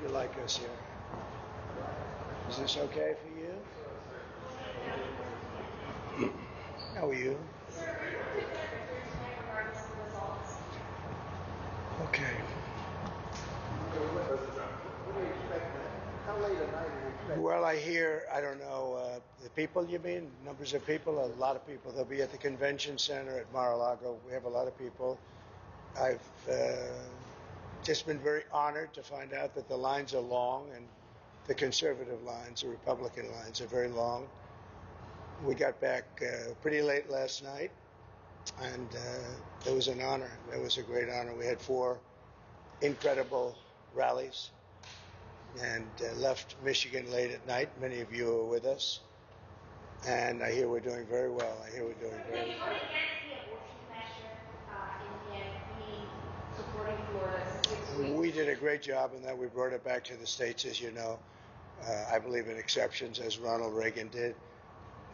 you like us here? Is this okay for you? How are you? Okay. What do you expect? How late at night are you expecting? Well, I don't know, the people you mean? Numbers of people? A lot of people. They'll be at the convention center at Mar-a-Lago. We have a lot of people. I've just been very honored to find out that the lines are long, and the conservative lines, the Republican lines, are very long. We got back pretty late last night, and it was an honor. It was a great honor. We had 4 incredible rallies and left Michigan late at night. Many of you were with us, and I hear we're doing very well. I hear we're doing very well. We did a great job in that. We brought it back to the states, as you know. I believe in exceptions, as Ronald Reagan did.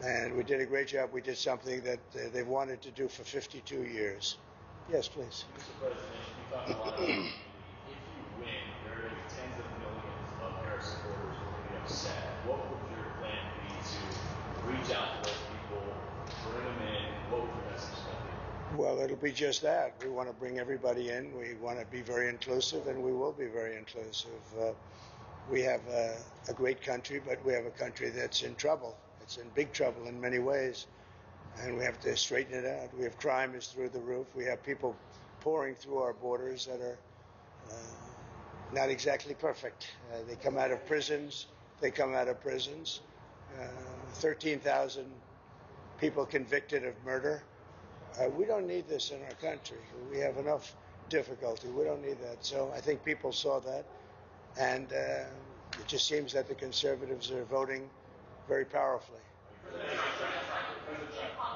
And we did a great job. We did something that they've wanted to do for 52 years. Yes, please. Mr. President, you talk a lot about if you win, there are tens of millions of Harris supporters who will be upset. What would your plan be to reach out to those people, bring them in? What would your message be? Well, it'll be just that. We want to bring everybody in. We want to be very inclusive, and we will be very inclusive. We have a great country, but we have a country that's in trouble. It's in big trouble in many ways, and we have to straighten it out. We have crime is through the roof. We have people pouring through our borders that are not exactly perfect. They come out of prisons. 13,000 people convicted of murder. We don't need this in our country. We have enough difficulty. We don't need that. So I think people saw that, and it just seems that the conservatives are voting very powerfully.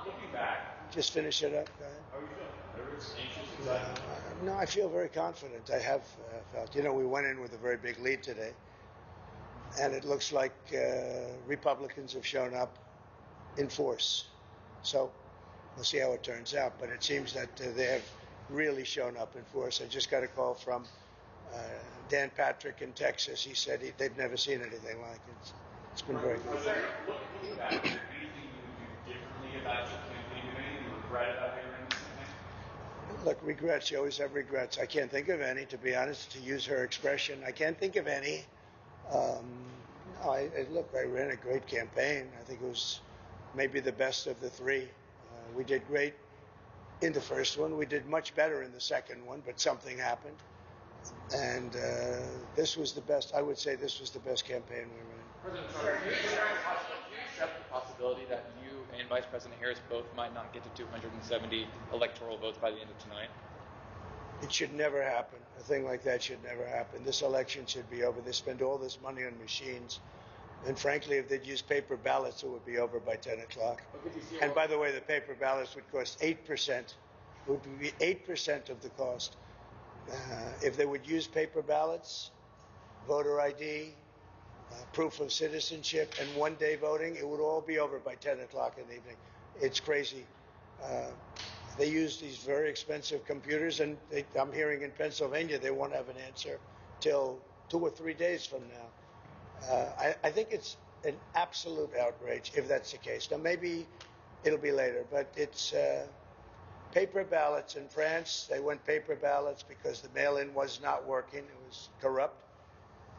Looking back, just finish it up. Go ahead. how are you feeling? Nervous, anxious, excited? No, I feel very confident. I have felt. We went in with a very big lead today, and it looks like Republicans have shown up in force. So we'll see how it turns out. But it seems that they have really shown up in force. I just got a call from Dan Patrick in Texas. He said they've never seen anything like it. It's been very good. Looking back, is there anything you would do differently about your campaign? Anything you regret about your campaign? Look, regrets. You always have regrets. I can't think of any, to be honest, to use her expression. I can't think of any. I ran a great campaign. I think it was maybe the best of the 3. We did great in the first one. We did much better in the second one, but something happened. And this was the best. I would say this was the best campaign we ran. President Trump, do you accept the possibility that you and Vice President Harris both might not get to 270 electoral votes by the end of tonight? It should never happen. A thing like that should never happen. This election should be over. They spend all this money on machines. And frankly, if they'd use paper ballots, it would be over by 10 o'clock. And by the way, the paper ballots would cost 8%. It would be 8% of the cost. If they would use paper ballots, voter ID, proof of citizenship, and one-day voting, it would all be over by 10 o'clock in the evening. It's crazy. They use these very expensive computers, and I'm hearing in Pennsylvania they won't have an answer till 2 or 3 days from now. I think it's an absolute outrage if that's the case. Now, maybe it'll be later, but it's paper ballots in France. They went paper ballots because the mail-in was not working. It was corrupt.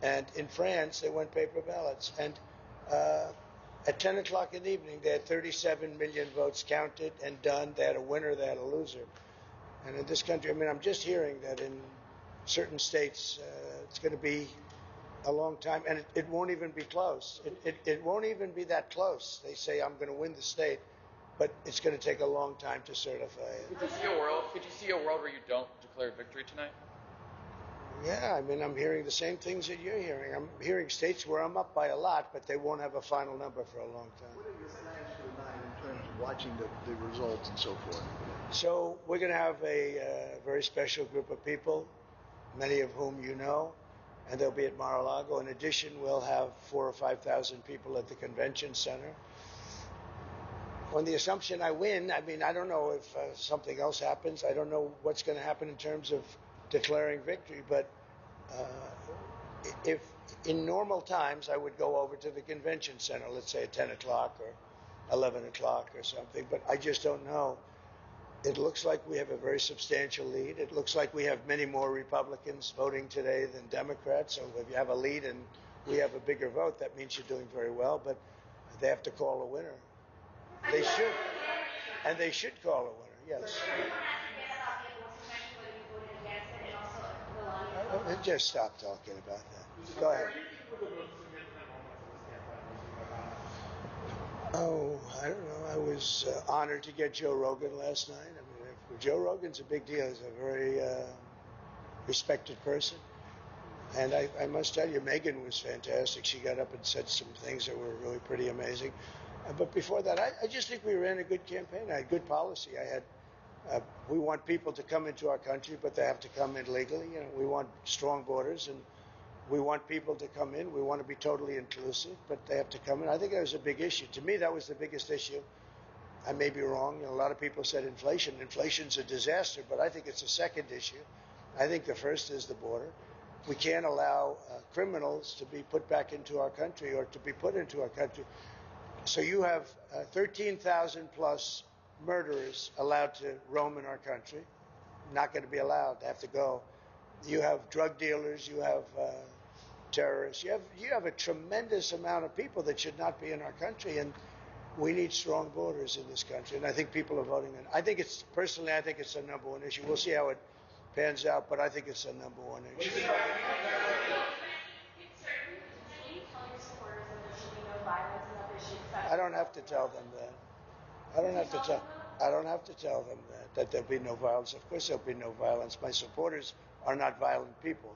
And in France, they went paper ballots. And at 10 o'clock in the evening, they had 37 million votes counted and done. They had a winner, they had a loser. And in this country, I'm just hearing that in certain states, it's going to be a long time, and it won't even be close. It won't even be that close. They say, I'm going to win the state, but it's going to take a long time to certify it. Could you see a world where you don't declare victory tonight? Yeah, I'm hearing the same things that you're hearing. I'm hearing states where I'm up by a lot, but they won't have a final number for a long time. What are your plans for tonight in terms of watching the results and so forth? So we're going to have a very special group of people, many of whom you know, and they'll be at Mar-a-Lago. In addition, we'll have 4,000 or 5,000 people at the convention center. On the assumption I win, I don't know if something else happens. I don't know what's going to happen in terms of declaring victory, but if in normal times I would go over to the convention center, let's say at 10 o'clock or 11 o'clock or something, but I just don't know. It looks like we have a very substantial lead. It looks like we have many more Republicans voting today than Democrats. So if you have a lead and we have a bigger vote, that means you're doing very well. But they have to call a winner. They should. And they should call a winner, yes. Just stop talking about that. Go ahead. Oh, I don't know. I was honored to get Joe Rogan last night. I mean, Joe Rogan's a big deal. He's a very respected person. And I must tell you, Megan was fantastic. She got up and said some things that were really pretty amazing. But before that, I just think we ran a good campaign. I had good policy. We want people to come into our country, but they have to come in legally. You know, we want strong borders, and we want people to come in. We want to be totally inclusive, but they have to come in. I think that was a big issue. To me, that was the biggest issue. I may be wrong. You know, a lot of people said inflation. Inflation's a disaster, but I think it's a second issue. I think the first is the border. We can't allow criminals to be put back into our country or to be put into our country. So you have 13,000 plus murderers allowed to roam in our country. Not going to be allowed. They have to go. You have drug dealers. You have terrorists. You have a tremendous amount of people that should not be in our country, and we need strong borders in this country. And I think people are voting. I think it's the number one issue. We'll see how it pans out, but I think it's the number one issue. I don't have to tell them that. I don't have to tell them that there'll be no violence. Of course there'll be no violence. My supporters are not violent people.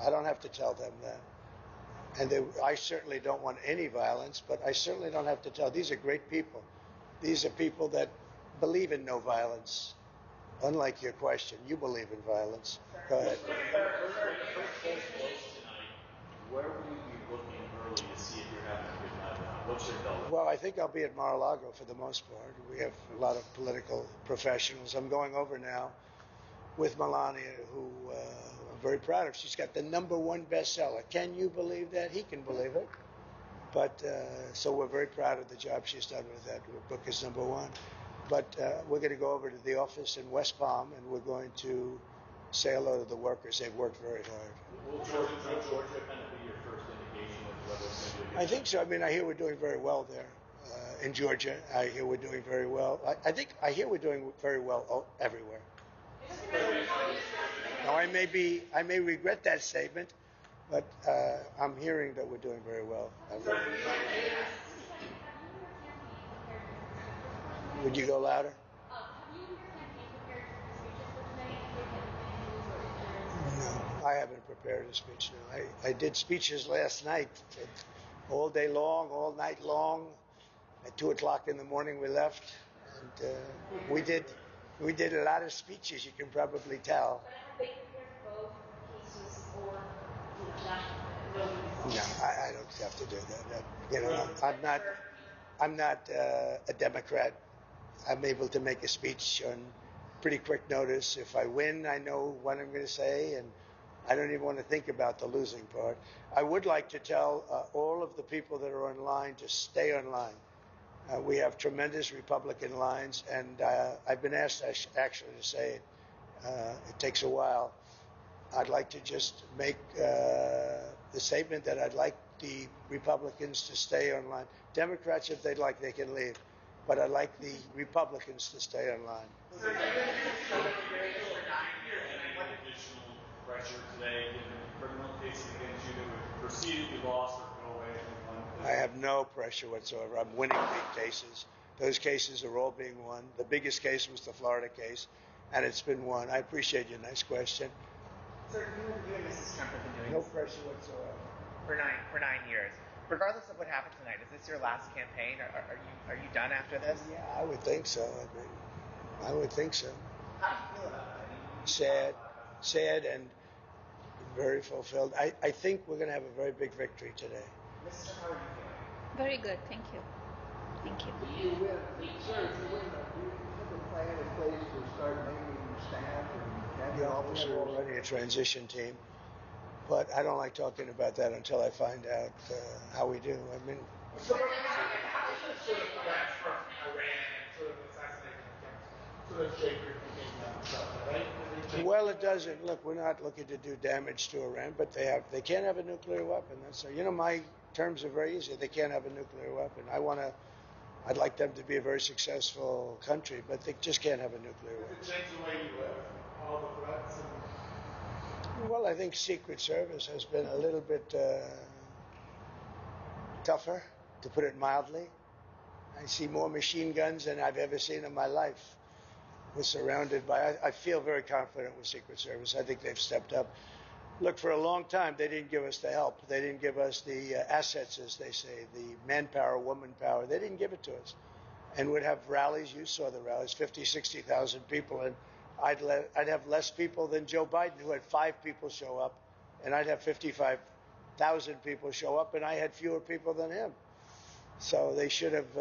I don't have to tell them that. And I certainly don't want any violence, but I certainly don't have to tell. These are great people. These are people that believe in no violence. Unlike your question, you believe in violence. Go ahead. Where will you be looking early to see if you're having a good night or not? What's your goal? Well, I think I'll be at Mar-a-Lago for the most part. We have a lot of political professionals. I'm going over now with Melania, who I'm very proud of. She's got the #1 bestseller. Can you believe that? He can believe it. But so we're very proud of the job she's done with that. Her book is #1. But we're going to go over to the office in West Palm, and we're going to say hello to the workers. They've worked very hard. Will Georgia kind of be your first indication of whether it's going to be a good I think so. I mean, I hear we're doing very well there in Georgia. I hear we're doing very well. I hear we're doing very well everywhere. Now, I may regret that statement, but I'm hearing that we're doing very well. Would you go louder? No, I haven't prepared a speech. No, I did speeches last night, all day long, all night long. At 2 o'clock in the morning, we left, and we did a lot of speeches. You can probably tell. No, I don't have to do that. I'm not a Democrat. I'm able to make a speech on pretty quick notice. If I win, I know what I'm going to say, and I don't even want to think about the losing part. I would like to tell all of the people that are online to stay online. We have tremendous Republican lines, and I've been asked actually to say it. It takes a while. I'd like to just make the statement that I'd like the Republicans to stay online. Democrats, if they'd like, they can leave. But I'd like the Republicans to stay online. Any additional pressure today, given criminal cases against you that would proceed if you lost or go away if you won? I have no pressure whatsoever. I'm winning big cases. Those cases are all being won. The biggest case was the Florida case, and it's been won. I appreciate your nice question. Sir, you and Mrs. Trump have been doing No this pressure whatsoever. for 9 years. Regardless of what happens tonight, is this your last campaign? Are you done after this? Yeah, I would think so. I would think so. How do you feel about it? Sad and very fulfilled. I think we're going to have a very big victory today. Mrs. Trump, how are you feeling? Very good, thank you. Thank you. If you win, do you have a plan in place to start naming staff and have We have already a transition team. But I don't like talking about that until I find out how we do. I mean, So, how does this sort of threats from Iran and sort of assassination attempts sort of shape your thinking on the subject, right? well, it doesn't. Look, we're not looking to do damage to Iran, but they can't have a nuclear weapon. That's my terms are very easy. They can't have a nuclear weapon. I'd like them to be a very successful country, but they just can't have a nuclear weapon. Does it change the way you live? All the threats and. Well, I think Secret Service has been a little bit tougher, to put it mildly. I see more machine guns than I've ever seen in my life. We're surrounded by. I feel very confident with Secret Service. I think they've stepped up. Look, for a long time, they didn't give us the help. They didn't give us the assets, as they say, the manpower, woman power. They didn't give it to us. And we'd have rallies. You saw the rallies, 50, 60,000 people. And I'd have less people than Joe Biden, who had 5 people show up. And I'd have 55,000 people show up, and I had fewer people than him. So they should have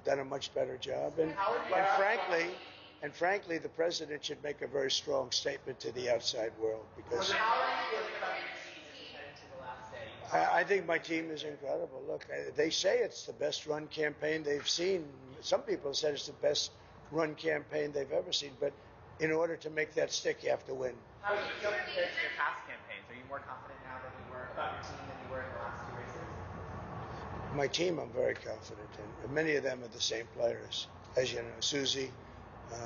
done a much better job. And frankly, the president should make a very strong statement to the outside world, because How are you feeling about your season heading to the last day? I think my team is incredible. Look, they say it's the best run campaign they've seen. Some people said it's the best run campaign they've ever seen. But in order to make that stick, you have to win. How do you feel compared to your past campaigns? Are you more confident now than you were about your team than you were in the last 2 races? My team, I'm very confident in. Many of them are the same players. As you know, Susie,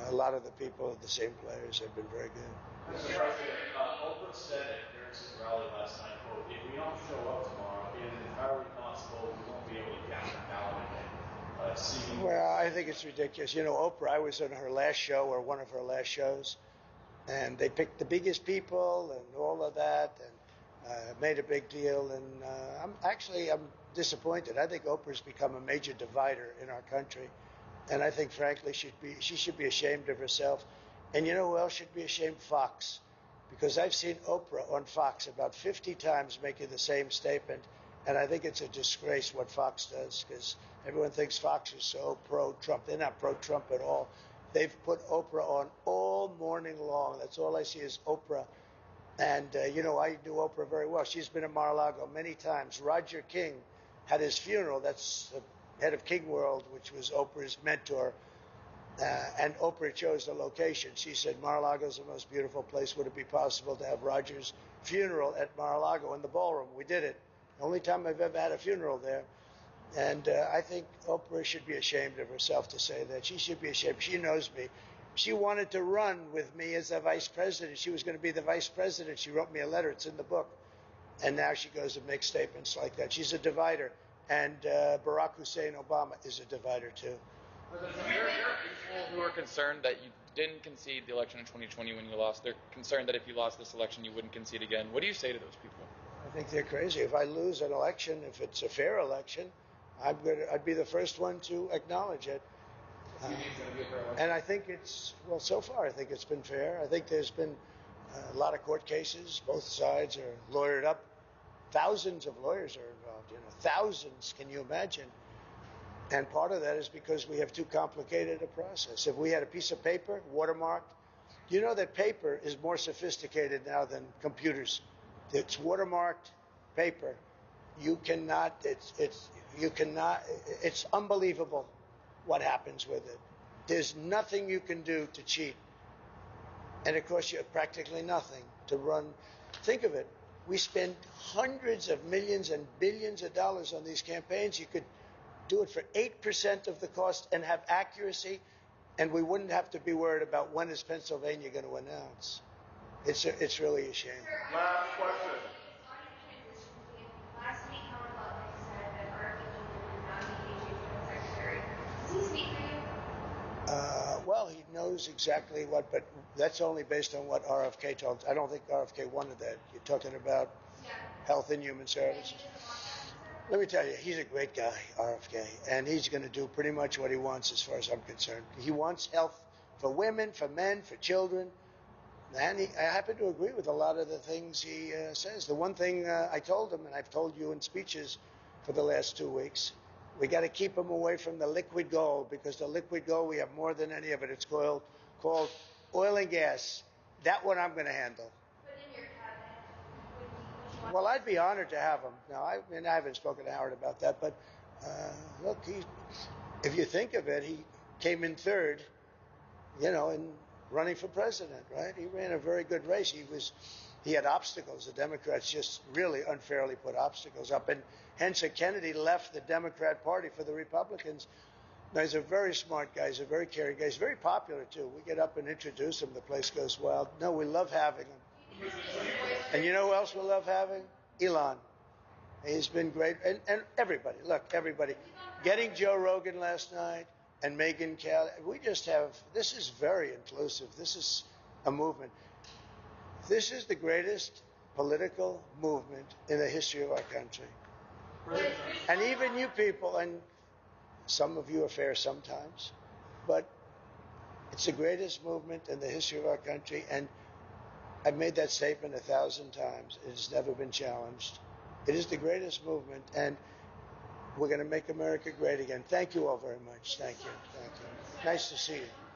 a lot of the people are the same players, have been very good. Mr. President, Oprah said at Harris's rally last night, quote, "If we don't show up tomorrow, it is entirely possible we won't be able to capture ballot again." Well, I think it's ridiculous. Oprah, I was on her last show, or one of her last shows, and they picked the biggest people and all of that, and made a big deal. And I'm disappointed. I think Oprah's become a major divider in our country. And I think, frankly, she should be ashamed of herself. And you know who else should be ashamed? Fox. Because I've seen Oprah on Fox about 50 times making the same statement. And I think it's a disgrace what Fox does, because everyone thinks Fox is so pro-Trump. They're not pro-Trump at all. They've put Oprah on all morning long. That's all I see is Oprah. And, I knew Oprah very well. She's been in Mar-a-Lago many times. Roger King had his funeral. That's the head of King World, which was Oprah's mentor. And Oprah chose the location. She said, Mar-a-Lago is the most beautiful place. Would it be possible to have Roger's funeral at Mar-a-Lago in the ballroom? We did it. The only time I've ever had a funeral there. And I think Oprah should be ashamed of herself to say that. She should be ashamed. She knows me. She wanted to run with me as the vice president. She was going to be the vice president. She wrote me a letter. It's in the book. And now she goes and makes statements like that. She's a divider. And Barack Hussein Obama is a divider, too. There are people who are concerned that you didn't concede the election in 2020 when you lost. They're concerned that if you lost this election, you wouldn't concede again. What do you say to those people? I think they're crazy. If I lose an election, if it's a fair election, I'd be the first one to acknowledge it. And I think so far, I think it's been fair. I think there's been a lot of court cases. Both sides are lawyered up. Thousands of lawyers are involved, thousands, can you imagine? And part of that is because we have too complicated a process. If we had a piece of paper, watermarked, you know that paper is more sophisticated now than computers. It's watermarked paper. It's unbelievable what happens with it. There's nothing you can do to cheat. And it costs you practically nothing to run. Think of it. We spend hundreds of millions and billions of dollars on these campaigns. You could do it for 8% of the cost and have accuracy, and we wouldn't have to be worried about when is Pennsylvania going to announce. It's really a shame. Last question. Last week, Howard Lutnick said that RFK would not be HHS secretary. Does he speak for you? Well, he knows exactly what, but that's only based on what RFK told. I don't think RFK wanted that. You're talking about Health and Human Services. Let me tell you, he's a great guy, RFK, and he's going to do pretty much what he wants as far as I'm concerned. He wants health for women, for men, for children, and I happen to agree with a lot of the things he says. The one thing I told him, and I've told you in speeches for the last 2 weeks, we got to keep him away from the liquid gold, because the liquid gold, we have more than any of it. It's called oil and gas. That one I'm going to handle. But in your cabinet, would you Well, I'd be honored to have him. Now, I haven't spoken to Howard about that, but look, if you think of it, he came in third, in running for president, right? He ran a very good race. He had obstacles. The Democrats just really unfairly put obstacles up, and hence Kennedy left the Democrat Party for the Republicans. Now, he's a very smart guy. He's a very caring guy. He's very popular, too. We get up and introduce him. The place goes wild. No, we love having him. And you know who else we love having? Elon. He's been great. And everybody, look, everybody. Getting Joe Rogan last night and Megyn Kelly. This is very inclusive. This is a movement. This is the greatest political movement in the history of our country. And even you people, and some of you are fair sometimes, but it's the greatest movement in the history of our country, and I've made that statement 1,000 times. It has never been challenged. It is the greatest movement, and we're going to make America great again. Thank you all very much. Thank you. Thank you. Nice to see you.